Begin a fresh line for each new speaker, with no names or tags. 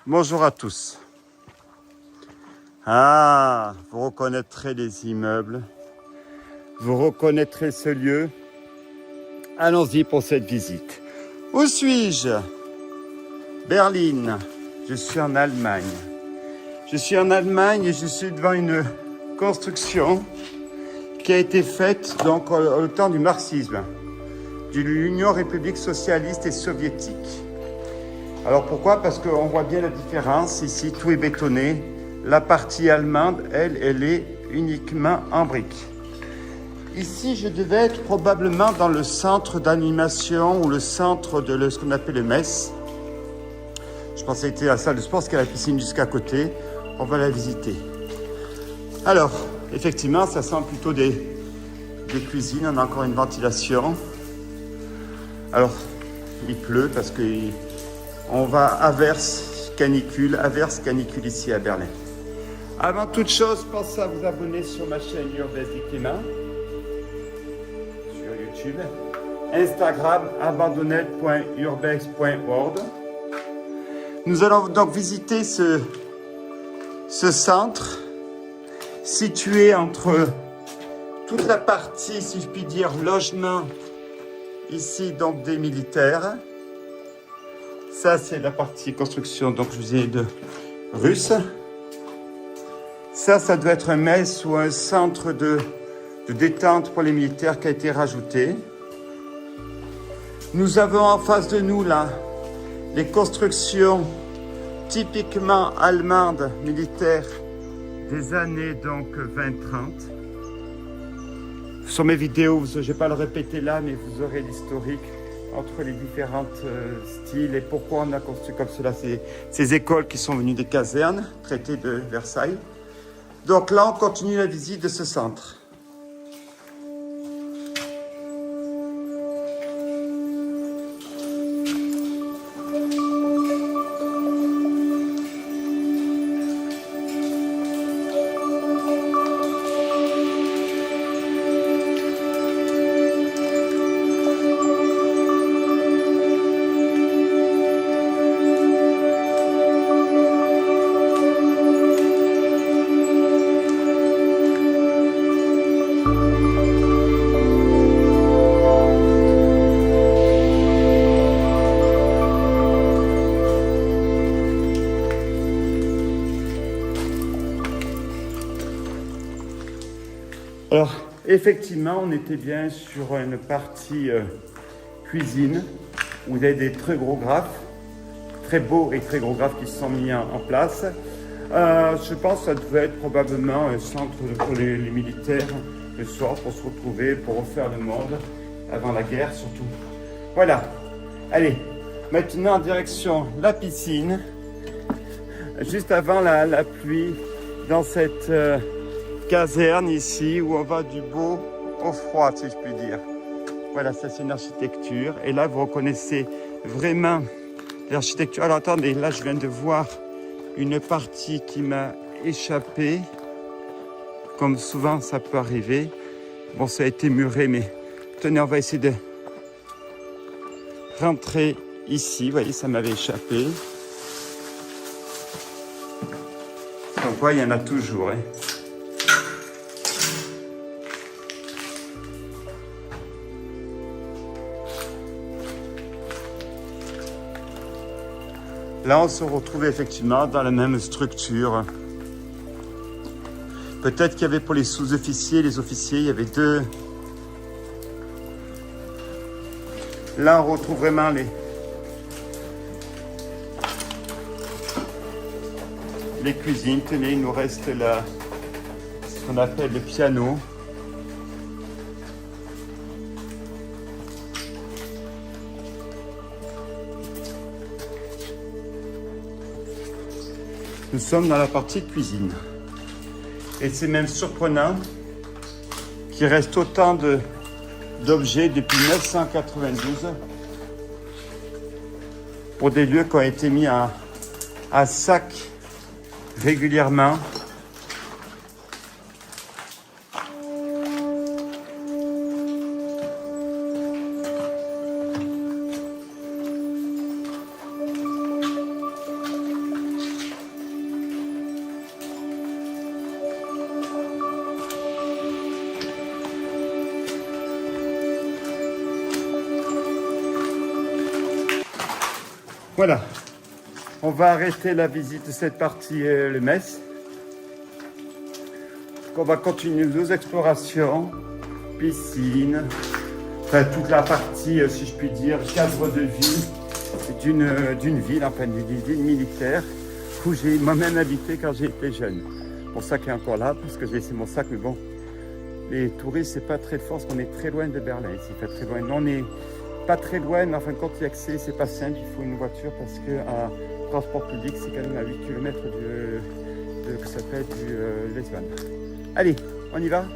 Bonjour à tous. Ah, vous reconnaîtrez les immeubles, vous reconnaîtrez ce lieu. Allons-y pour cette visite. Où suis-je? Berlin. Je suis en Allemagne. Je suis en Allemagne et je suis devant une construction qui a été faite donc au temps du marxisme, de l'Union république socialiste et soviétique. Alors pourquoi? Parce qu'on voit bien la différence. Ici, tout est bétonné. La partie allemande, elle est uniquement en briques. Ici, je devais être probablement dans le centre d'animation ou le centre de ce qu'on appelle le mess. Je pensais que c'était la salle de sport, parce qu'il y a la piscine jusqu'à côté. On va la visiter. Alors, effectivement, ça sent plutôt des cuisines. On a encore une ventilation. Alors, il pleut parce qu'on va averse canicule ici à Berlin. Avant toute chose, pensez à vous abonner sur ma chaîne Urbex Di Clément, sur YouTube, Instagram abandonnette.urbex.world. Nous allons donc visiter ce centre situé entre toute la partie, si je puis dire, logement, ici donc des militaires. Ça, c'est la partie construction, donc je vous ai de russe. Ça doit être un mess ou un centre de détente pour les militaires qui a été rajouté. Nous avons en face de nous, là, les constructions typiquement allemandes, militaires, des années donc 20-30. Sur mes vidéos, je ne vais pas le répéter là, mais vous aurez l'historique entre les différents styles et pourquoi on a construit comme cela ces écoles qui sont venues des casernes, traité de Versailles. Donc là, on continue la visite de ce centre. Alors, effectivement, on était bien sur une partie cuisine où il y a des très gros graphes, très beaux et très gros graphes qui se sont mis en place. Je pense que ça devait être probablement un centre pour les militaires le soir pour se retrouver, pour refaire le monde, avant la guerre surtout. Voilà. Allez, maintenant en direction la piscine, juste avant la pluie, dans cette caserne ici où on va du beau au froid, si je puis dire. Voilà, ça c'est une architecture. Et là, vous reconnaissez vraiment l'architecture. Alors attendez, là je viens de voir une partie qui m'a échappé. Comme souvent ça peut arriver. Bon, ça a été muré, mais tenez, on va essayer de rentrer ici. Vous voyez, ça m'avait échappé. Donc ouais, il y en a toujours. Hein. Là, on se retrouve effectivement dans la même structure. Peut-être qu'il y avait pour les sous-officiers, les officiers, il y avait deux. Là, on retrouve vraiment les cuisines. Tenez, il nous reste là ce qu'on appelle le piano. Nous sommes dans la partie cuisine. Et c'est même surprenant qu'il reste autant d'objets depuis 1992 pour des lieux qui ont été mis à sac régulièrement. Voilà, on va arrêter la visite de cette partie le Metz. On va continuer nos explorations, piscine, enfin toute la partie, si je puis dire, cadre de vie d'une ville, enfin d'une ville militaire où j'ai moi-même habité quand j'étais jeune. Mon sac est encore là parce que j'ai laissé mon sac, mais bon, les touristes, c'est pas très fort parce qu'on est très loin de Berlin, c'est pas très loin. Non, on n'est pas très loin, mais en fin de compte, y accès, c'est pas simple, il faut une voiture parce que à transport public, c'est quand même à 8 km de Lesban. Allez, on y va.